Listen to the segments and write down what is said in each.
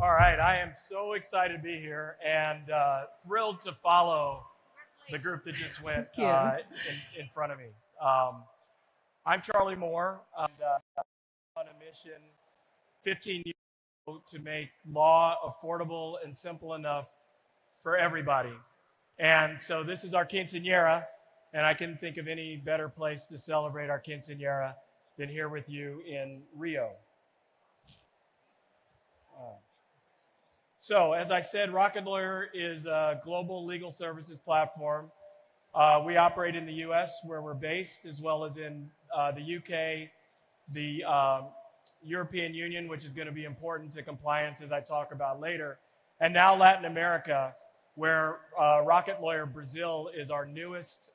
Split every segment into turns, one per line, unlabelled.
All right, I am so excited to be here and thrilled to follow the group that just went in front of me. I'm Charlie Moore. I'm on a mission 15 years ago to make law affordable and simple enough for everybody. And so this is our quinceañera, and I couldn't think of any better place to celebrate our quinceañera than here with you in Rio. So, as I said, Rocket Lawyer is a global legal services platform. We operate in the US, where we're based, as well as in the UK, the European Union, which is going to be important to compliance, as I talk about later, and now Latin America, where Rocket Lawyer Brazil is our newest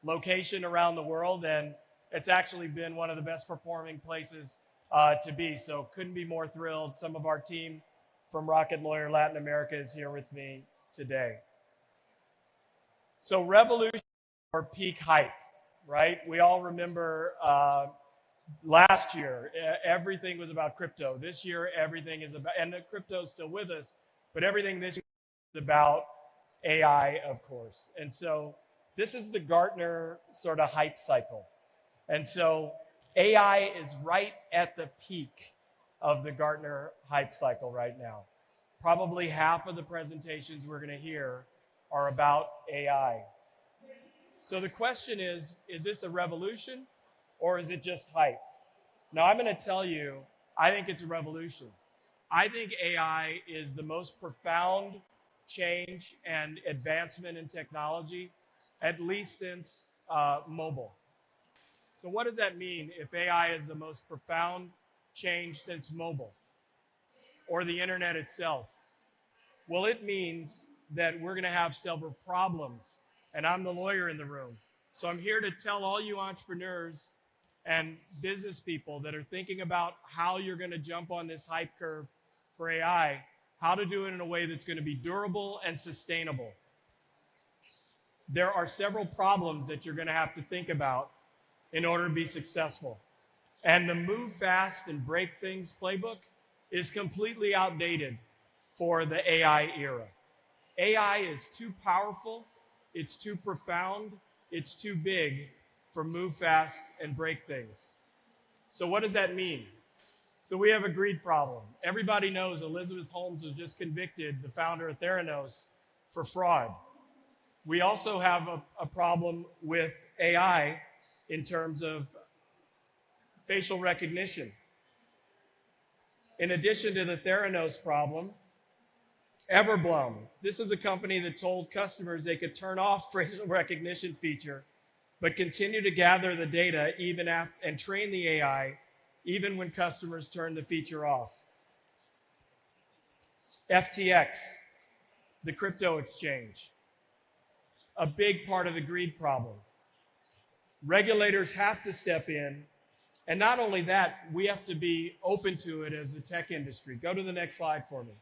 location around the world, and it's actually been one of the best performing places to be. So, couldn't be more thrilled. Some of our team from Rocket Lawyer Latin America is here with me today. So revolution or peak hype, right? We all remember last year, everything was about crypto. This year, everything is about, and the crypto's still with us, but everything this year is about AI, of course. And so this is the Gartner sort of hype cycle. And so AI is right at the peak of the Gartner hype cycle right now. Probably half of the presentations we're going to hear are about AI. So the question is this a revolution or is it just hype? Now I'm going to tell you, I think it's a revolution. I think AI is the most profound change and advancement in technology, at least since mobile. So what does that mean if AI is the most profound change since mobile or the internet itself? Well, it means that we're going to have several problems, and I'm the lawyer in the room. So I'm here to tell all you entrepreneurs and business people that are thinking about how you're going to jump on this hype curve for AI, how to do it in a way that's going to be durable and sustainable. There are several problems that you're going to have to think about in order to be successful. And the move fast and break things playbook is completely outdated for the AI era. AI is too powerful, it's too profound, it's too big for move fast and break things. So what does that mean? So we have a greed problem. Everybody knows Elizabeth Holmes was just convicted, the founder of Theranos, for fraud. We also have a problem with AI in terms of facial recognition. In addition to the Theranos problem, Everblum, this is a company that told customers they could turn off facial recognition feature, but continue to gather the data even after, and train the AI even when customers turn the feature off. FTX, the crypto exchange, a big part of the greed problem. Regulators have to step in. And not only that, we have to be open to it as the tech industry. Go to the next slide for me.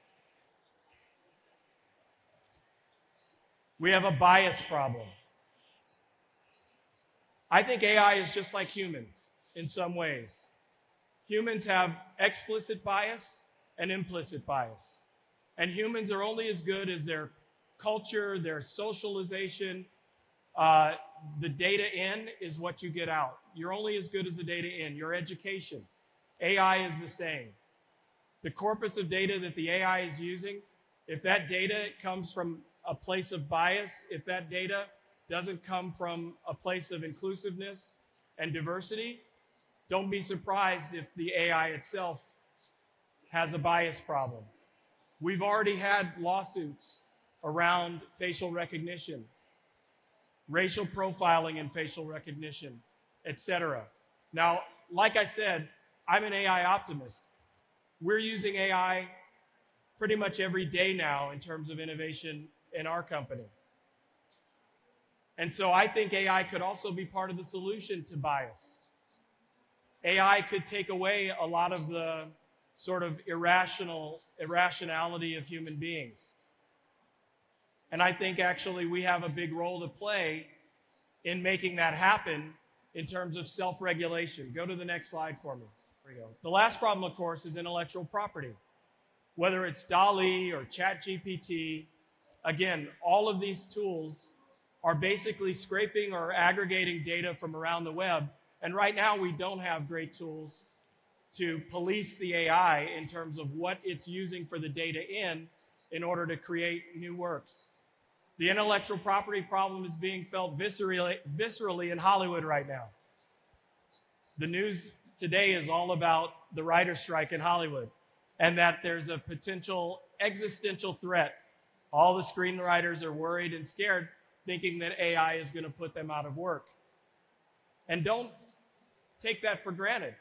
We have a bias problem. I think AI is just like humans in some ways. Humans have explicit bias and implicit bias. And humans are only as good as their culture, their socialization. The data in is what you get out. You're only as good as the data in. Your education. AI is the same. The corpus of data that the AI is using, if that data comes from a place of bias, if that data doesn't come from a place of inclusiveness and diversity, don't be surprised if the AI itself has a bias problem. We've already had lawsuits around facial recognition, racial profiling and facial recognition, etc. Now, like I said, I'm an AI optimist. We're using AI pretty much every day now in terms of innovation in our company. And so I think AI could also be part of the solution to bias. AI could take away a lot of the sort of irrationality of human beings. And I think actually we have a big role to play in making that happen in terms of self-regulation. Go to the next slide for me. There we go. The last problem, of course, is intellectual property. Whether it's DALL-E or ChatGPT, again, all of these tools are basically scraping or aggregating data from around the web. And right now, we don't have great tools to police the AI in terms of what it's using for the data in order to create new works. The intellectual property problem is being felt viscerally in Hollywood right now. The news today is all about the writer's strike in Hollywood and that there's a potential existential threat. All the screenwriters are worried and scared, thinking that AI is going to put them out of work. And don't take that for granted.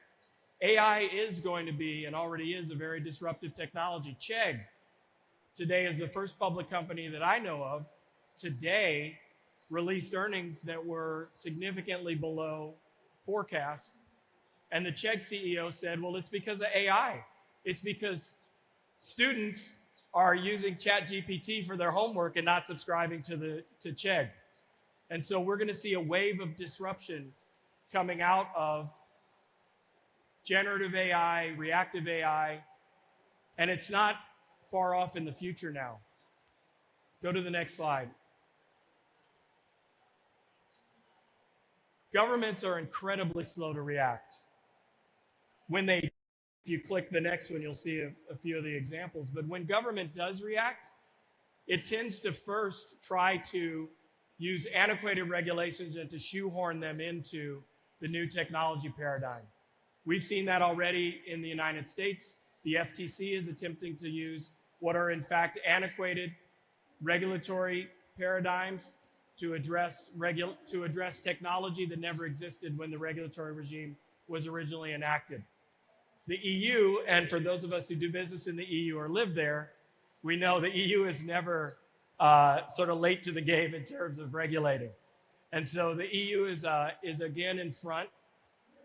AI is going to be, and already is, a very disruptive technology. Chegg today is the first public company that I know of today released earnings that were significantly below forecasts. And the Chegg CEO said, well, it's because of AI. It's because students are using ChatGPT for their homework and not subscribing to Chegg. And so we're going to see a wave of disruption coming out of generative AI, reactive AI, and it's not far off in the future now. Go to the next slide. Governments are incredibly slow to react. If you click the next one, you'll see a few of the examples. But when government does react, it tends to first try to use antiquated regulations and to shoehorn them into the new technology paradigm. We've seen that already in the United States. The FTC is attempting to use what are in fact antiquated regulatory paradigms to address technology that never existed when the regulatory regime was originally enacted. The EU, and for those of us who do business in the EU or live there, we know the EU is never sort of late to the game in terms of regulating. And so the EU is again in front,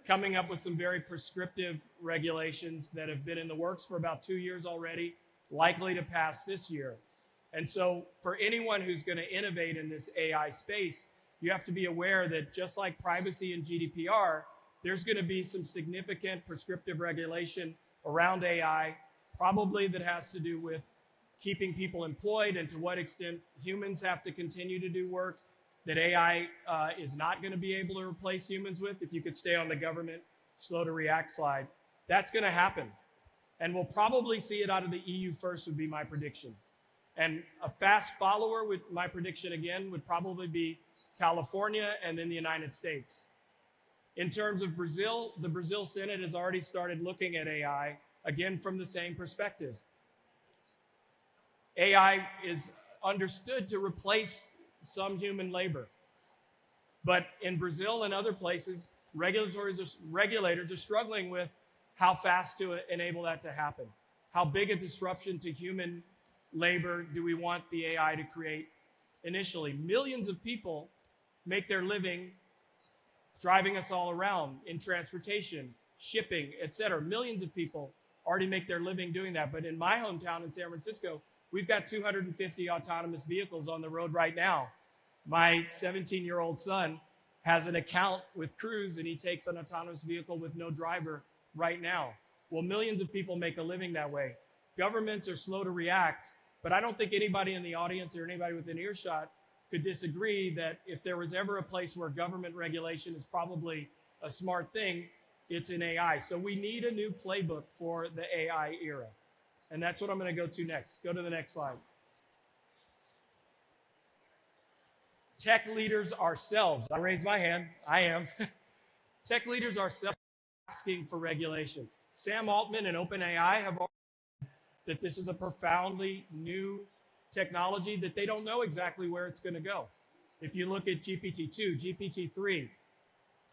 coming up with some very prescriptive regulations that have been in the works for about 2 years already, likely to pass this year. And so for anyone who's going to innovate in this AI space, you have to be aware that just like privacy and GDPR, there's going to be some significant prescriptive regulation around AI, probably that has to do with keeping people employed and to what extent humans have to continue to do work that AI is not going to be able to replace humans with. If you could stay on the government slow to react slide, that's going to happen. And we'll probably see it out of the EU first would be my prediction. And a fast follower, with my prediction again, would probably be California and then the United States. In terms of Brazil, the Brazil Senate has already started looking at AI, again, from the same perspective. AI is understood to replace some human labor. But in Brazil and other places, regulators are struggling with how fast to enable that to happen. How big a disruption to human labor do we want the AI to create initially? Millions of people make their living driving us all around in transportation, shipping, etc. Millions of people already make their living doing that. But in my hometown in San Francisco, we've got 250 autonomous vehicles on the road right now. My 17-year-old son has an account with Cruise, and he takes an autonomous vehicle with no driver right now. Well, millions of people make a living that way. Governments are slow to react, but I don't think anybody in the audience or anybody within earshot could disagree that if there was ever a place where government regulation is probably a smart thing, it's in AI. So we need a new playbook for the AI era. And that's what I'm going to go to next. Go to the next slide. Tech leaders ourselves, I raise my hand, I am. Tech leaders ourselves asking for regulation. Sam Altman and OpenAI have argued that this is a profoundly new technology that they don't know exactly where it's going to go. If you look at GPT-2, GPT-3,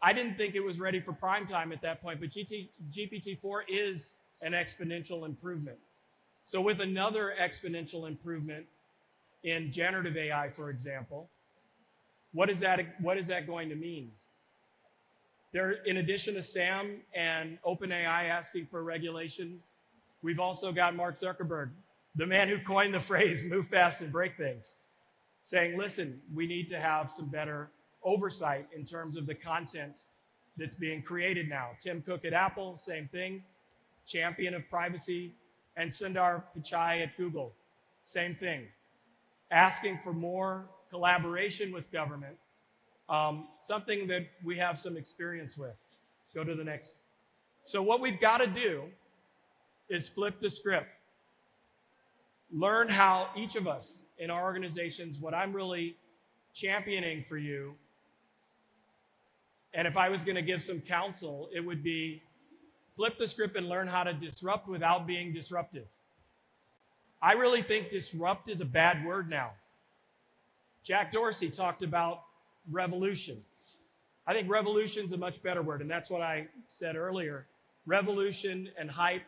I didn't think it was ready for prime time at that point, but GPT-4 is an exponential improvement. So with another exponential improvement in generative AI, for example, what is that going to mean? In addition to Sam and OpenAI asking for regulation, we've also got Mark Zuckerberg, the man who coined the phrase move fast and break things, saying, listen, we need to have some better oversight in terms of the content that's being created now. Tim Cook at Apple, same thing, champion of privacy And Sundar Pichai at Google, same thing. Asking for more collaboration with government, something that we have some experience with. Go to the next. So what we've got to do is flip the script. Learn how each of us in our organizations, what I'm really championing for you, and if I was going to give some counsel, it would be flip the script and learn how to disrupt without being disruptive. I really think disrupt is a bad word now. Jack Dorsey talked about revolution. I think revolution is a much better word, and that's what I said earlier. Revolution and hype.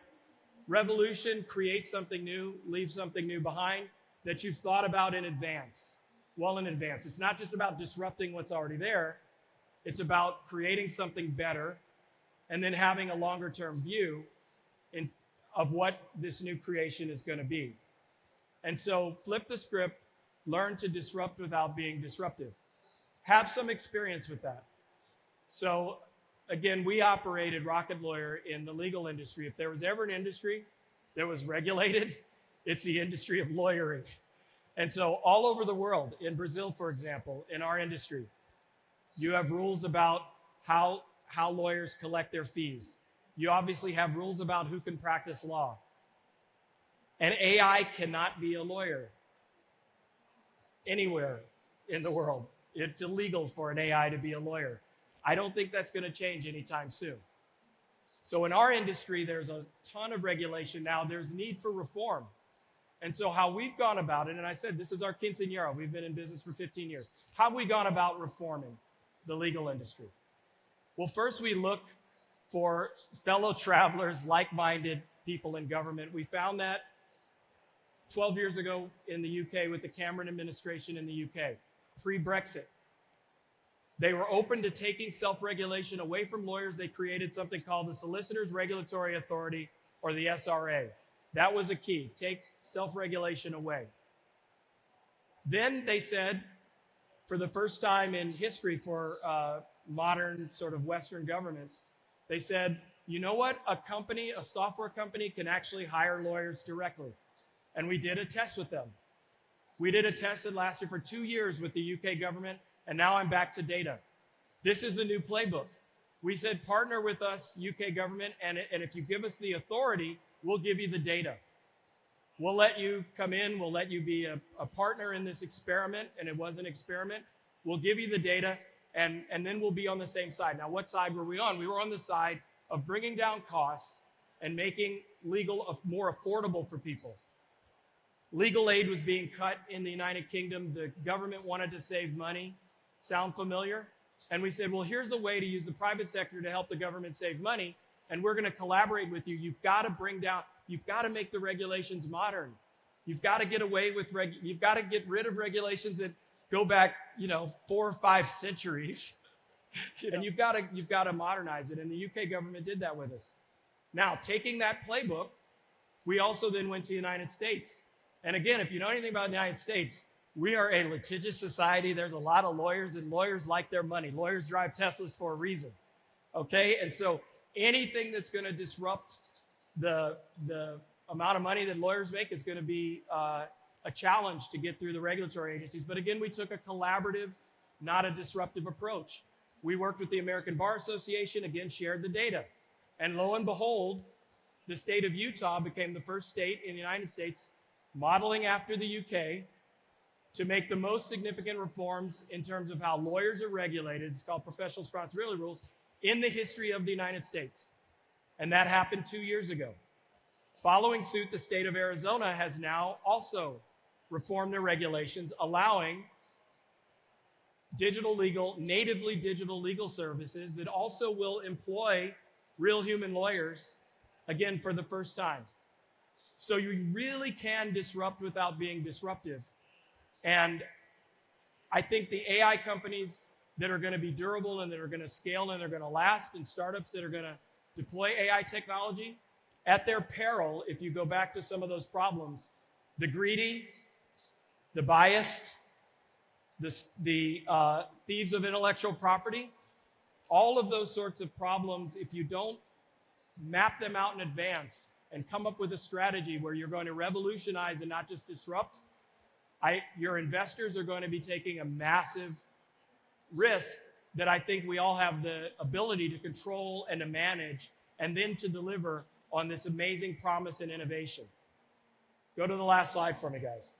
Revolution creates something new, leaves something new behind that you've thought about in advance, well in advance. It's not just about disrupting what's already there. It's about creating something better and then having a longer term view of what this new creation is going to be. And so flip the script, learn to disrupt without being disruptive. Have some experience with that. So again, we operated Rocket Lawyer in the legal industry. If there was ever an industry that was regulated, it's the industry of lawyering. And so all over the world, in Brazil, for example, in our industry, you have rules about how lawyers collect their fees. You obviously have rules about who can practice law. And AI cannot be a lawyer anywhere in the world. It's illegal for an AI to be a lawyer. I don't think that's going to change anytime soon. So in our industry, there's a ton of regulation now. There's need for reform. And so how we've gone about it, and I said, this is our quinceañera. We've been in business for 15 years. How have we gone about reforming the legal industry? Well, first we look for fellow travelers, like-minded people in government. We found that 12 years ago in the UK with the Cameron administration in the UK, pre-Brexit. They were open to taking self-regulation away from lawyers. They created something called the Solicitors Regulatory Authority, or the SRA. That was a key, take self-regulation away. Then they said, for the first time in history for modern sort of Western governments, they said, you know what? A company, a software company can actually hire lawyers directly. And we did a test with them. We did a test that lasted for 2 years with the UK government, and now I'm back to data. This is the new playbook. We said, partner with us, UK government, and if you give us the authority, we'll give you the data. We'll let you come in, we'll let you be a partner in this experiment, and it was an experiment. We'll give you the data, and then we'll be on the same side. Now, what side were we on? We were on the side of bringing down costs and making legal more affordable for people. Legal aid was being cut in the United Kingdom. The government wanted to save money. Sound familiar? And we said, well, here's a way to use the private sector to help the government save money, and we're going to collaborate with you. You've got to make the regulations modern. You've got to get away with you've got to get rid of regulations that go back, 4 or 5 centuries. And you've got to modernize it. And the UK government did that with us. Now, taking that playbook, we also then went to the United States. And again, if you know anything about the United States, we are a litigious society. There's a lot of lawyers, and lawyers like their money. Lawyers drive Teslas for a reason. Okay? And so anything that's going to disrupt the amount of money that lawyers make is going to be a challenge to get through the regulatory agencies. But again, we took a collaborative, not a disruptive approach. We worked with the American Bar Association, again, shared the data. And lo and behold, the state of Utah became the first state in the United States, modeling after the UK, to make the most significant reforms in terms of how lawyers are regulated. It's called professional responsibility rules in the history of the United States. And that happened 2 years ago. Following suit, the state of Arizona has now also reformed their regulations, allowing natively digital legal services that also will employ real human lawyers, again, for the first time. So you really can disrupt without being disruptive. And I think the AI companies that are going to be durable and that are going to scale and they're going to last, and startups that are going to deploy AI technology at their peril, if you go back to some of those problems, the greedy, the biased, the thieves of intellectual property, all of those sorts of problems, if you don't map them out in advance, and come up with a strategy where you're going to revolutionize and not just disrupt, your investors are going to be taking a massive risk that I think we all have the ability to control and to manage and then to deliver on this amazing promise and innovation. Go to the last slide for me, guys.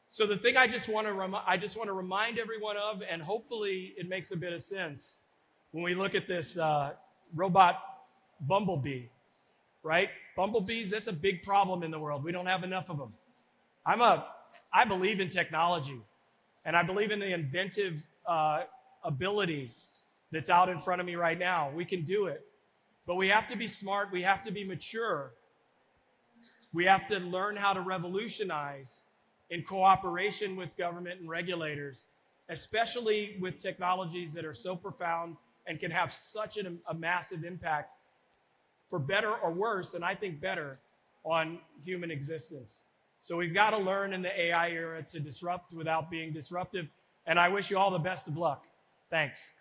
So the thing I just want to remind everyone of, and hopefully it makes a bit of sense when we look at this robot bumblebee, right? Bumblebees, that's a big problem in the world. We don't have enough of them. I believe in technology, and I believe in the inventive ability that's out in front of me right now. We can do it, but we have to be smart. We have to be mature. We have to learn how to revolutionize in cooperation with government and regulators, especially with technologies that are so profound and can have such a massive impact, for better or worse, and I think better, on human existence. So we've got to learn in the AI era to disrupt without being disruptive, and I wish you all the best of luck. Thanks.